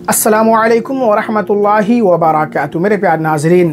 अस्सलामुअलैकुम वरहमतुल्लाहि वबरकातुहू। मेरे प्यारे नाजरीन,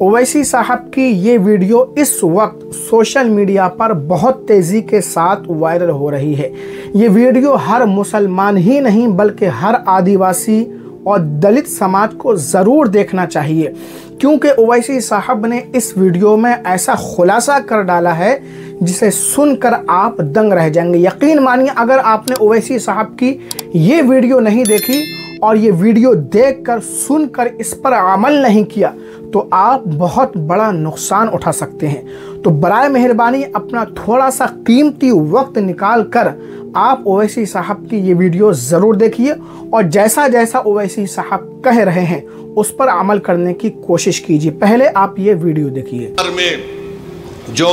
ओवैसी साहब की ये वीडियो इस वक्त सोशल मीडिया पर बहुत तेज़ी के साथ वायरल हो रही है। ये वीडियो हर मुसलमान ही नहीं बल्कि हर आदिवासी और दलित समाज को ज़रूर देखना चाहिए, क्योंकि ओवैसी साहब ने इस वीडियो में ऐसा खुलासा कर डाला है जिसे सुनकर आप दंग रह जाएंगे। यकीन मानिए, अगर आपने ओवैसी साहब की ये वीडियो नहीं देखी और ये वीडियो देखकर सुनकर इस पर अमल नहीं किया तो आप बहुत बड़ा नुकसान उठा सकते हैं। तो बराए मेहरबानी अपना थोड़ा सा कीमती वक्त निकाल कर आप ओवैसी साहब की ये वीडियो ज़रूर देखिए और जैसा जैसा ओवैसी साहब कह रहे हैं उस पर अमल करने की कोशिश कीजिए। पहले आप ये वीडियो देखिए। में जो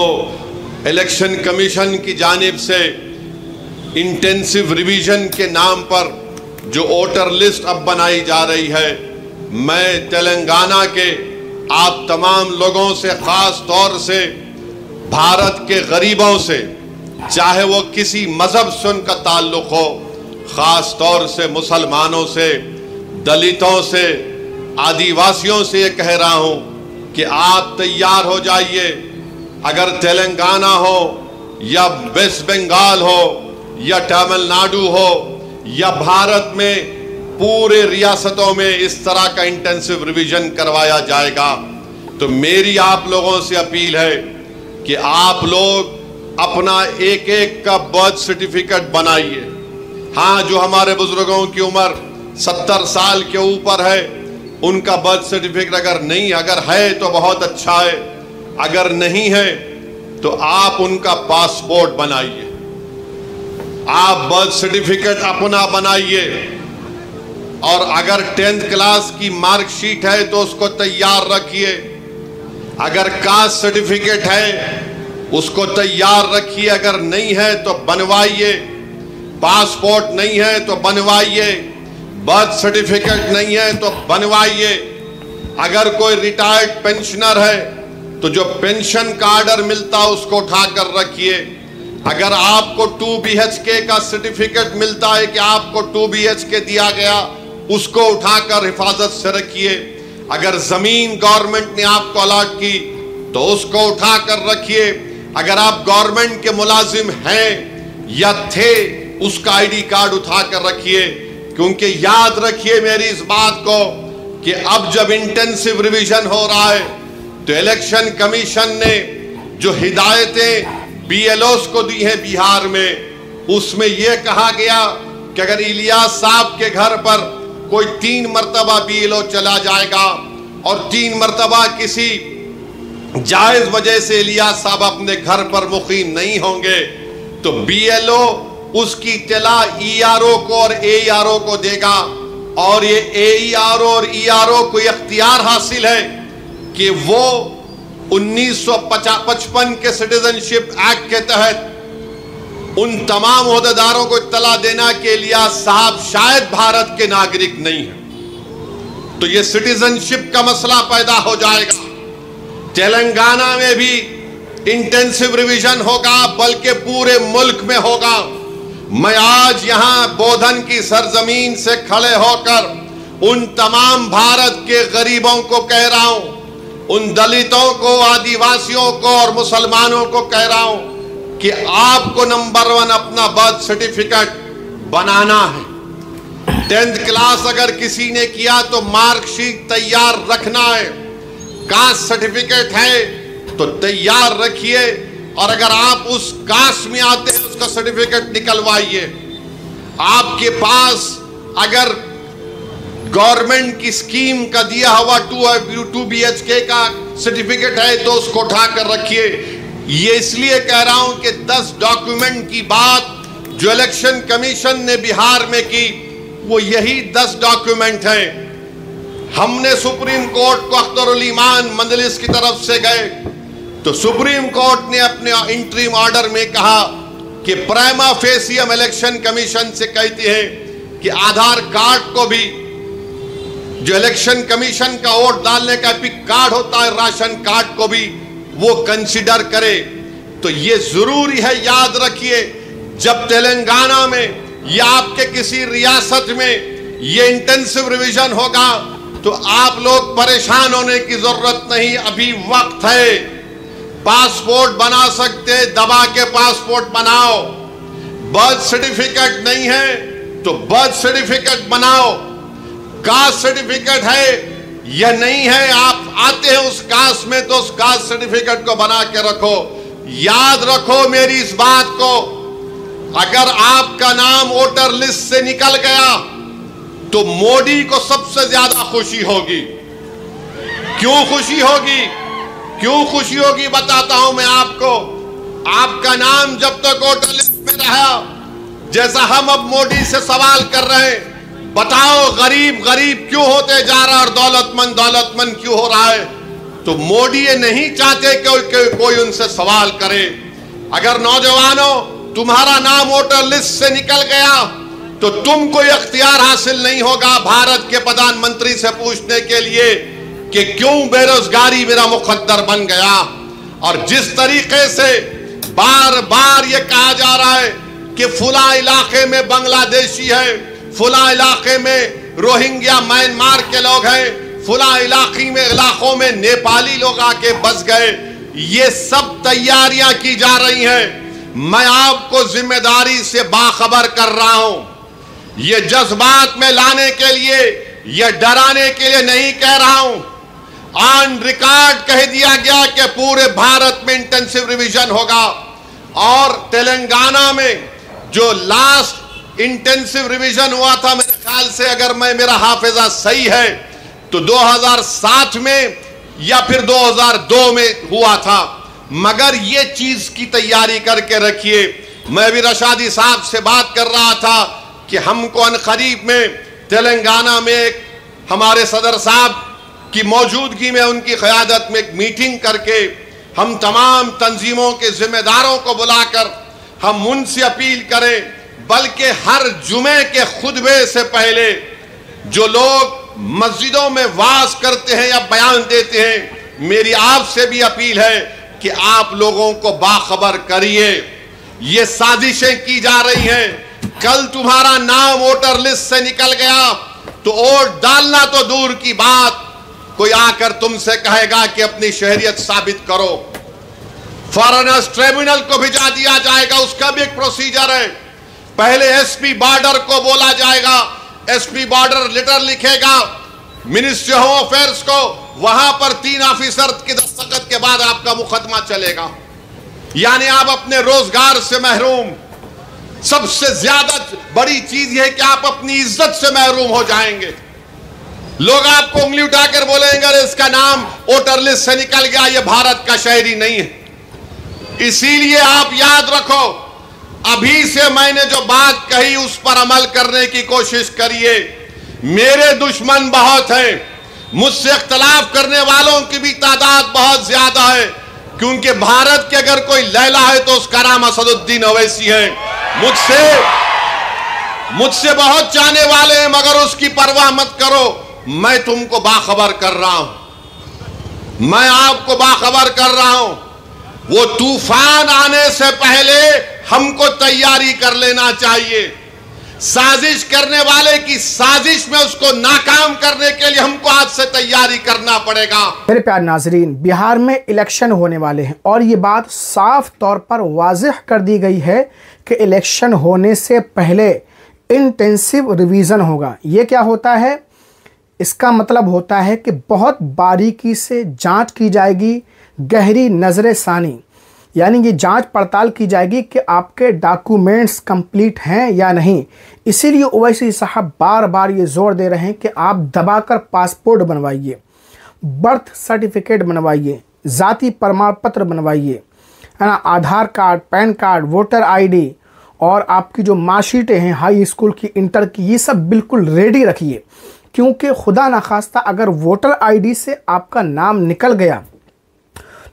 इलेक्शन कमीशन की जानिब से इंटेंसिव रिवीजन के नाम पर जो वोटर लिस्ट अब बनाई जा रही है, मैं तेलंगाना के आप तमाम लोगों से, खास तौर से भारत के गरीबों से, चाहे वो किसी मजहब से उनका ताल्लुक हो, खास तौर से मुसलमानों से, दलितों से, आदिवासियों से ये कह रहा हूं कि आप तैयार हो जाइए। अगर तेलंगाना हो या वेस्ट बंगाल हो या तमिलनाडु हो या भारत में पूरे रियासतों में इस तरह का इंटेंसिव रिवीजन करवाया जाएगा, तो मेरी आप लोगों से अपील है कि आप लोग अपना एक एक का बर्थ सर्टिफिकेट बनाइए। हाँ, जो हमारे बुजुर्गों की उम्र 70 साल के ऊपर है उनका बर्थ सर्टिफिकेट अगर है तो बहुत अच्छा है, अगर नहीं है तो आप उनका पासपोर्ट बनाइए। आप बर्थ सर्टिफिकेट अपना बनाइए और अगर 10th क्लास की मार्कशीट है तो उसको तैयार रखिए। अगर कास्ट सर्टिफिकेट है उसको तैयार रखिए, अगर नहीं है तो बनवाइए। पासपोर्ट नहीं है तो बनवाइए, बर्थ सर्टिफिकेट नहीं है तो बनवाइए। अगर कोई रिटायर्ड पेंशनर है तो जो पेंशन का ऑर्डर मिलता है उसको उठाकर रखिए। अगर आपको 2 BHK का सर्टिफिकेट मिलता है कि आपको 2 BHK दिया गया, उसको उठाकर हिफाजत से रखिए। अगर जमीन गवर्नमेंट ने आपको अलॉट की तो उसको उठाकर रखिए। अगर आप गवर्नमेंट के मुलाजिम हैं या थे, उसका ID कार्ड उठाकर रखिए, क्योंकि याद रखिए मेरी इस बात को कि अब जब इंटेंसिव रिवीजन हो रहा है तो इलेक्शन कमीशन ने जो हिदायतें BLOs को दी है बिहार में, उसमें यह कहा गया कि अगर इलियास साहब के घर पर कोई 3 मरतबा BLO चला जाएगा और 3 मरतबा किसी जायज वजह से इलियास साहब अपने घर पर मुकीम नहीं होंगे तो BLO उसकी इत्तला ERO को और AERO को देगा और ये AERO और ERO को इख्तियार हासिल है कि वो 1955 के सिटीजनशिप एक्ट के तहत उन तमाम ओहदेदारों को इत्तला देना के लिए साहब शायद भारत के नागरिक नहीं है, तो ये सिटीजनशिप का मसला पैदा हो जाएगा। तेलंगाना में भी इंटेंसिव रिवीजन होगा, बल्कि पूरे मुल्क में होगा। मैं आज यहां बोधन की सरजमीन से खड़े होकर उन तमाम भारत के गरीबों को कह रहा हूं, उन दलितों को, आदिवासियों को और मुसलमानों को कह रहा हूं कि आपको नंबर 1 अपना बर्थ सर्टिफिकेट बनाना है। 10th क्लास अगर किसी ने किया तो मार्कशीट तैयार रखना है। कास्ट सर्टिफिकेट है तो तैयार रखिए और अगर आप उस कास्ट में आते हैं उसका सर्टिफिकेट निकलवाइए। आपके पास अगर गवर्नमेंट की स्कीम का दिया हुआ 2 BHK का सर्टिफिकेट है तो उसको उठाकर रखिए। ये इसलिए कह रहा हूं कि 10 डॉक्यूमेंट की बात जो इलेक्शन कमीशन ने बिहार में की वो यही 10 डॉक्यूमेंट हैं। हमने सुप्रीम कोर्ट को अख्तरुल ईमान मंजलिस की तरफ से गए तो सुप्रीम कोर्ट ने अपने इंटरिम ऑर्डर में कहा कि प्राइमा फेसी हम इलेक्शन कमीशन से कहते हैं कि आधार कार्ड को भी, जो इलेक्शन कमीशन का वोट डालने का एपिक कार्ड होता है, राशन कार्ड को भी वो कंसीडर करे। तो ये जरूरी है, याद रखिए, जब तेलंगाना में या आपके किसी रियासत में ये इंटेंसिव रिवीजन होगा तो आप लोग परेशान होने की जरूरत नहीं, अभी वक्त है। पासपोर्ट बना सकते, दबा के पासपोर्ट बनाओ। बर्थ सर्टिफिकेट नहीं है तो बर्थ सर्टिफिकेट बनाओ। कास्ट सर्टिफिकेट है या नहीं है, आप आते हैं उस कास्ट में तो उस कास्ट सर्टिफिकेट को बना के रखो। याद रखो मेरी इस बात को, अगर आपका नाम वोटर लिस्ट से निकल गया तो मोदी को सबसे ज्यादा खुशी होगी। क्यों खुशी होगी? क्यों खुशी होगी बताता हूं मैं आपको। आपका नाम जब तक वोटर लिस्ट में रहा, जैसा हम अब मोदी से सवाल कर रहे हैं, बताओ गरीब गरीब क्यों होते जा रहा है और दौलतमंद क्यों हो रहा है, तो मोदी ये नहीं चाहते कि कोई उनसे सवाल करे। अगर नौजवानों तुम्हारा नाम वोटर लिस्ट से निकल गया तो तुमको इख्तियार हासिल नहीं होगा भारत के प्रधानमंत्री से पूछने के लिए कि क्यों बेरोजगारी मेरा मुकद्दर बन गया। और जिस तरीके से बार बार ये कहा जा रहा है कि फुला इलाके में बांग्लादेशी है, फुला इलाके में रोहिंग्या म्यांमार के लोग हैं, फुला इलाकों में नेपाली लोग आके बस गए, ये सब तैयारियां की जा रही हैं। मैं आपको जिम्मेदारी से बाखबर कर रहा हूं। ये जज्बात में लाने के लिए, ये डराने के लिए नहीं कह रहा हूं। ऑन रिकॉर्ड कह दिया गया कि पूरे भारत में इंटेंसिव रिवीजन होगा। और तेलंगाना में जो लास्ट इंटेंसिव रिवीजन हुआ था, मेरे ख्याल से अगर मेरा हाफिजा सही है तो 2007 में या फिर 2002 में हुआ था। मगर ये चीज की तैयारी करके रखिए। मैं भी रशादी साहब से बात कर रहा था कि हमको अनकरीब में तेलंगाना में एक हमारे सदर साहब की मौजूदगी में, उनकी क़यादत में एक मीटिंग करके हम तमाम तंजीमों के जिम्मेदारों को बुलाकर हम उनसे अपील करें, बल्कि हर जुमे के खुतबे से पहले जो लोग मस्जिदों में वाज करते हैं या बयान देते हैं, मेरी आपसे भी अपील है कि आप लोगों को बाखबर करिए। ये साजिशें की जा रही हैं। कल तुम्हारा नाम वोटर लिस्ट से निकल गया तो वोट डालना तो दूर की बात, कोई आकर तुमसे कहेगा कि अपनी शहरियत साबित करो। फॉरेनर्स ट्रिब्यूनल को भिजा दिया जाएगा, उसका भी एक प्रोसीजर है। पहले एसपी बॉर्डर को बोला जाएगा, एसपी बॉर्डर लेटर लिखेगा मिनिस्ट्री होम अफेयर्स को, वहां पर 3 ऑफिसर के दस्तखत के बाद आपका मुकदमा चलेगा। यानी आप अपने रोजगार से महरूम। सबसे ज्यादा बड़ी चीज यह कि आप अपनी इज्जत से महरूम हो जाएंगे। लोग आपको उंगली उठाकर बोलेंगे अरे इसका नाम वोटर लिस्ट से निकल गया, ये भारत का शहरी नहीं है। इसीलिए आप याद रखो, अभी से मैंने जो बात कही उस पर अमल करने की कोशिश करिए। मेरे दुश्मन बहुत हैं, मुझसे इख्तलाफ करने वालों की भी तादाद बहुत ज्यादा है, क्योंकि भारत के अगर कोई लैला है तो उसका नाम असदुद्दीन ओवैसी है। मुझसे बहुत चाहने वाले हैं, मगर उसकी परवाह मत करो। मैं तुमको बाखबर कर रहा हूं, मैं आपको बाखबर कर रहा हूं। वो तूफान आने से पहले हमको तैयारी कर लेना चाहिए। साजिश करने वाले की साजिश में उसको नाकाम करने के लिए हमको आज से तैयारी करना पड़ेगा। मेरे प्यारे नाजरीन, बिहार में इलेक्शन होने वाले हैं और ये बात साफ तौर पर वाज़ेह कर दी गई है कि इलेक्शन होने से पहले इंटेंसिव रिवीजन होगा। ये क्या होता है? इसका मतलब होता है कि बहुत बारीकी से जांच की जाएगी, गहरी नजर सानी, यानी ये जांच पड़ताल की जाएगी कि आपके डॉक्यूमेंट्स कंप्लीट हैं या नहीं। इसीलिए ओवैसी साहब बार बार ये जोर दे रहे हैं कि आप दबाकर पासपोर्ट बनवाइए, बर्थ सर्टिफिकेट बनवाइए, ज़ाती प्रमाण पत्र बनवाइए, है ना, Aadhaar card, PAN card, voter ID और आपकी जो मार्कशीटें हैं हाई स्कूल की, इंटर की, ये सब बिल्कुल रेडी रखिए। क्योंकि खुदा न खास्ता अगर वोटर आईडी से आपका नाम निकल गया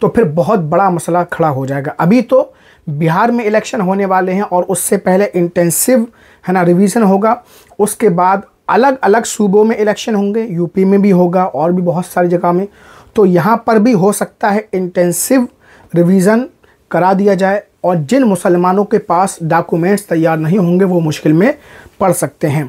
तो फिर बहुत बड़ा मसला खड़ा हो जाएगा। अभी तो बिहार में इलेक्शन होने वाले हैं और उससे पहले इंटेंसिव, है ना, रिवीजन होगा। उसके बाद अलग अलग सूबों में इलेक्शन होंगे, यूपी में भी होगा और भी बहुत सारी जगह में। तो यहाँ पर भी हो सकता है इंटेंसिव रिवीजन करा दिया जाए और जिन मुसलमानों के पास डॉक्यूमेंट्स तैयार नहीं होंगे वो मुश्किल में पड़ सकते हैं।